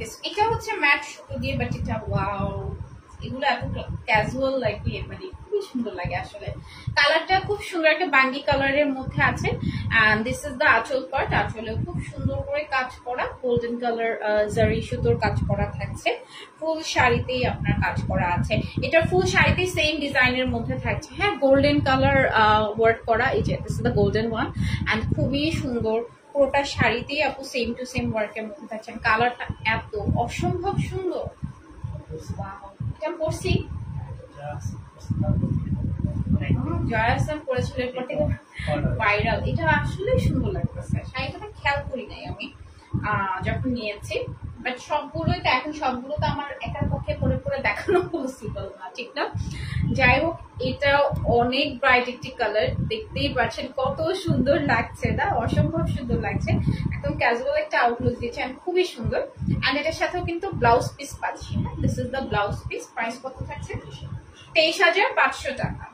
This, এটা হচ্ছে mat সুতো দিয়ে, বাট এটা ওয়াও, এগুলো এত ক্যাজুয়াল লাগে, মানে খুবই সুন্দর লাগে আসলে। কালারটা খুব সুন্দর একটা বাঙ্গি কালারের মধ্যে আছে। এন্ড দিস ইজ দ্য আঁচল পার্ট। আঁচলে খুব সুন্দর করে কাজ করা, গোল্ডেন কালার জারি সুতোর কাজ করা থাকছে। ফুল শাড়িতেই আপনার কাজ করা আছে, এটা ফুল শাড়িতেই সেম ডিজাইনের মধ্যে থাকছে। হ্যাঁ, গোল্ডেন কালার ওয়ার্ক করা, এই যে this is the golden one. And খুবই সুন্দর, পুরোটা শাড়িতেই আপু সেম টু সেম ওয়ার্কের মধ্যে থাকছে। কালারটা এত অসম্ভব সুন্দর, এটা পরছি জয়াসান করেছিল, এরপর থেকে ভাইরাল। এটা আসলে সুন্দর লাগতেছে, শাড়িটা খেয়াল করি নাই আমি যখন নিয়েছি, বাট সবগুলোই তো এখন সবগুলো তো আমার একার পক্ষে পরে পরে দেখানো পসিবল না, ঠিক না? যাই হোক, এটা অনেক ব্রাইট একটি কালার, দেখতেই পাচ্ছেন কত সুন্দর লাগছে না, অসম্ভব সুন্দর লাগছে। একদম ক্যাজুয়াল একটা আউটলুক দিচ্ছে, খুবই সুন্দর। এন্ড এটার সাথেও কিন্তু ব্লাউজ পিস পাচ্ছি। হ্যাঁ, this is the blouse piece. Price কত থাকছে? 23,500 টাকা।